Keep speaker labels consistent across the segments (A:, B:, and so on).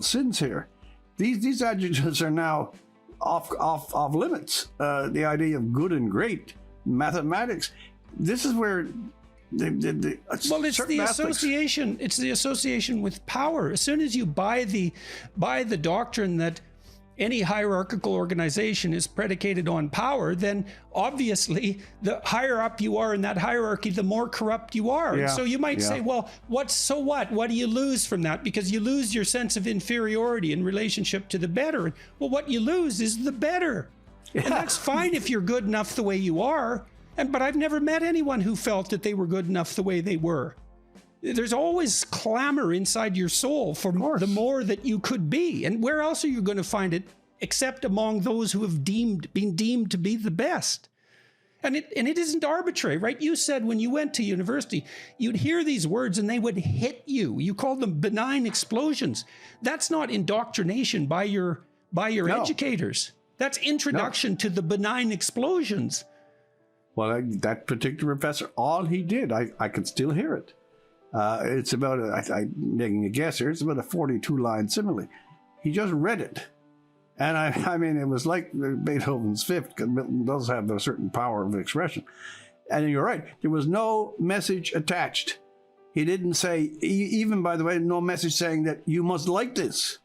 A: sins here. These adjectives are now off limits. The idea of good and great, mathematics. This is where
B: well, it's the association. It's the association with power. As soon as you buy the doctrine that any hierarchical organization is predicated on power, then obviously the higher up you are in that hierarchy, the more corrupt you are.
A: Yeah.
B: So you might say, well, so what? What do you lose from that? Because you lose your sense of inferiority in relationship to the better. Well, what you lose is the better. Yeah. And that's fine if you're good enough the way you are. But I've never met anyone who felt that they were good enough the way they were. There's always clamor inside your soul for the more that you could be. And where else are you going to find it except among those who have been deemed to be the best? And it isn't arbitrary, right? You said when you went to university, you'd hear these words and they would hit you. You called them benign explosions. That's not indoctrination by your educators. That's introduction to the benign explosions.
A: Well, that particular professor, all he did, I could still hear it. It's about, I'm making a guess here, it's about a 42-line simile. He just read it. And I mean, it was like Beethoven's Fifth, because Milton does have a certain power of expression. And you're right, there was no message attached. He didn't say, even by the way, no message saying that you must like this.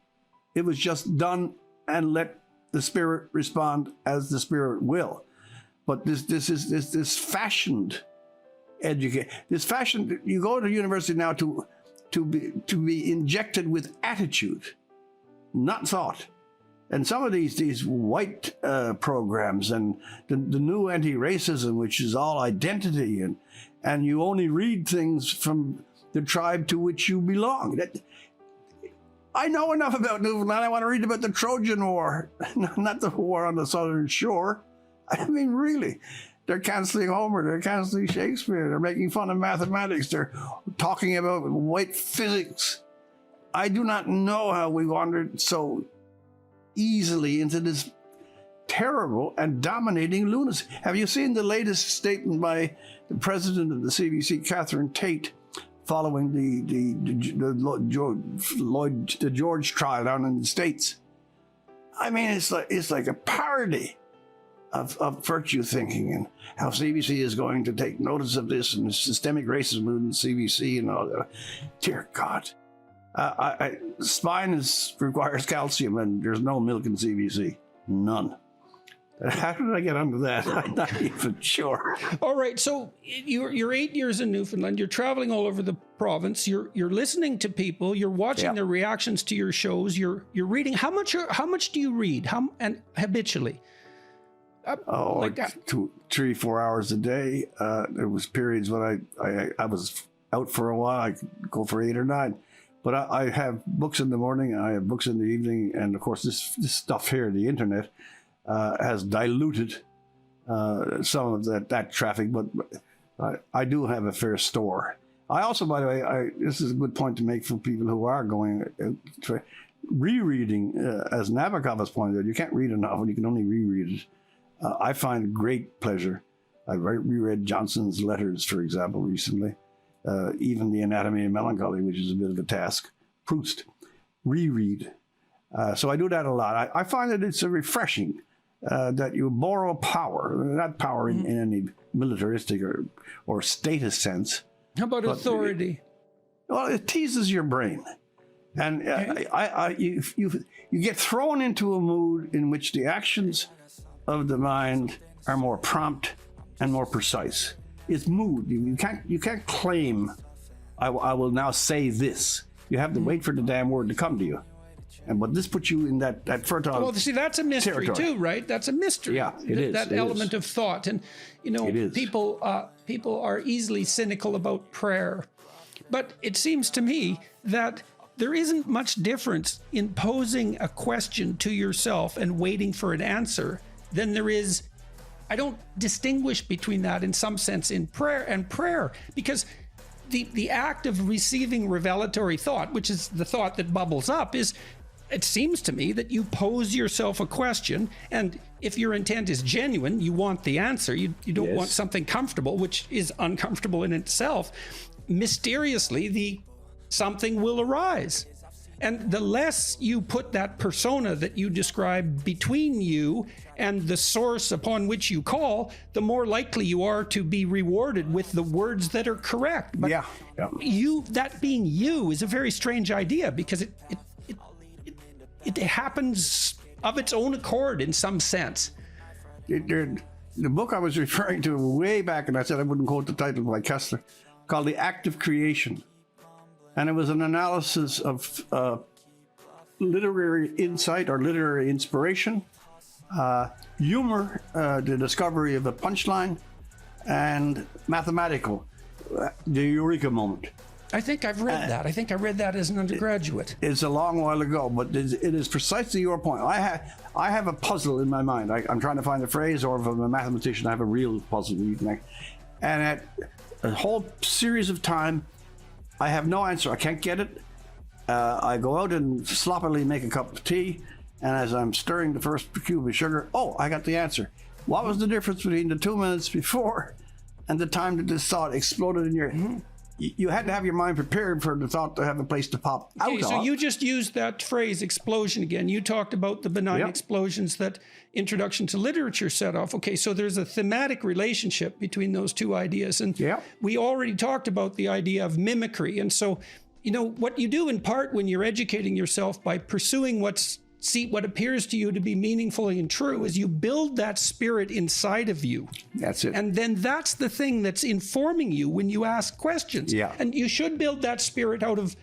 A: It was just done and let the Spirit respond as the Spirit will. But this fashioned education, you go to university now to be injected with attitude, not thought. And some of these white programs and the new anti-racism, which is all identity, and you only read things from the tribe to which you belong. I know enough about Newfoundland. I want to read about the Trojan War, not the war on the southern shore. I mean, really, they're canceling Homer, they're canceling Shakespeare, they're making fun of mathematics, they're talking about white physics. I do not know how we wandered so easily into this terrible and dominating lunacy. Have you seen the latest statement by the president of the CBC, Catherine Tate, following the George trial down in the States? I mean, it's like a parody of virtue thinking, and how CBC is going to take notice of this, and the systemic racism movement in CBC and all that. Dear God. Spine requires calcium, and there's no milk in CBC. None. How did I get onto that? I'm not even sure.
B: All right, so you're 8 years in Newfoundland. You're traveling all over the province. You're listening to people. You're watching their reactions to your shows. You're reading. How much do you read? And habitually?
A: Like 3-4 hours a day. There was periods when I was out for a while. I could go for 8 or 9. But I have books in the morning, and I have books in the evening, and of course this stuff here, the internet, has diluted some of that traffic. But I do have a fair store. I also, by the way, this is a good point to make for people who are going rereading, as Nabokov has pointed out. You can't read a novel; you can only reread it. I find great pleasure. I reread Johnson's letters, for example, recently. Even The Anatomy of Melancholy, which is a bit of a task. Proust, reread. So I do that a lot. I find that it's refreshing that you borrow power, not power in any militaristic or status sense.
B: How about authority?
A: It teases your brain. And you get thrown into a mood in which the actions of the mind are more prompt and more precise. It's mood. You can't claim, I will now say this. You have to wait for the damn word to come to you. But this puts you in that fertile.
B: Well, see, that's a mystery too, right? That's a mystery.
A: Yeah, it is.
B: That element of thought, and people are easily cynical about prayer, but it seems to me that there isn't much difference in posing a question to yourself and waiting for an answer than there is. I don't distinguish between that in some sense in prayer, because the act of receiving revelatory thought, which is the thought that bubbles up, it seems to me that you pose yourself a question, and if your intent is genuine, you want the answer. You don't want something comfortable, which is uncomfortable in itself. Mysteriously, something will arise. And the less you put that persona that you describe between you and the source upon which you call, the more likely you are to be rewarded with the words that are correct. But that being you is a very strange idea, because it happens of its own accord in some sense.
A: The book I was referring to way back, and I said I wouldn't quote the title by Kessler, called The Act of Creation. And it was an analysis of literary insight or literary inspiration, humor, the discovery of a punchline, and mathematical, the eureka moment.
B: I think I've read that. I think I read that as an undergraduate.
A: It's a long while ago, but it is precisely your point. I have a puzzle in my mind. I'm trying to find a phrase, or if I'm a mathematician, I have a real puzzle. And at a whole series of time, I have no answer. I can't get it. I go out and sloppily make a cup of tea, and as I'm stirring the first cube of sugar, I got the answer. What was the difference between the 2 minutes before and the time that this thought exploded in your... You had to have your mind prepared for the thought to have a place to pop out of.
B: So you just used that phrase, explosion, again. You talked about the benign explosions that Introduction to Literature set off. Okay, so there's a thematic relationship between those two ideas. And we already talked about the idea of mimicry. And so, what you do in part when you're educating yourself by pursuing what appears to you to be meaningful and true is you build that spirit inside of you.
A: That's it.
B: And then that's the thing that's informing you when you ask questions.
A: Yeah.
B: And you should build that spirit out of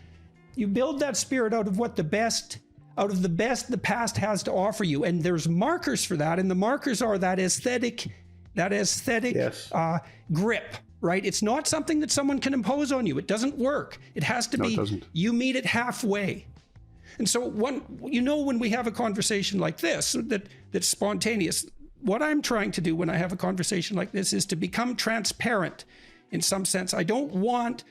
B: what the best the past has to offer you. And there's markers for that. And the markers are that aesthetic grip, right? It's not something that someone can impose on you. It doesn't work. It has to be, you meet it halfway. And so when we have a conversation like this, that's spontaneous, what I'm trying to do when I have a conversation like this is to become transparent in some sense. I don't want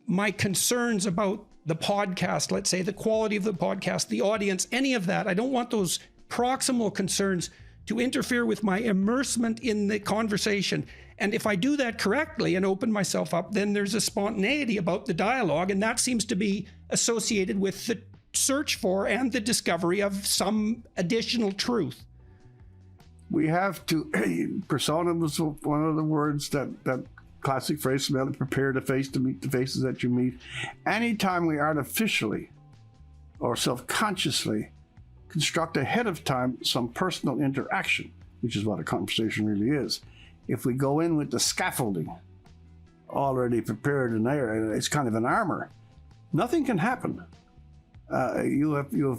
B: my concerns about the podcast, let's say the quality of the podcast, the audience, any of that. I don't want those proximal concerns to interfere with my immersement in the conversation. And if I do that correctly and open myself up, then there's a spontaneity about the dialogue. And that seems to be associated with the search for and the discovery of some additional truth.
A: We have to, persona was one of the words, that classic phrase from the prepare the face to meet the faces that you meet. Anytime we artificially or self-consciously construct ahead of time some personal interaction, which is what a conversation really is, if we go in with the scaffolding already prepared in there, it's kind of an armor, nothing can happen. You have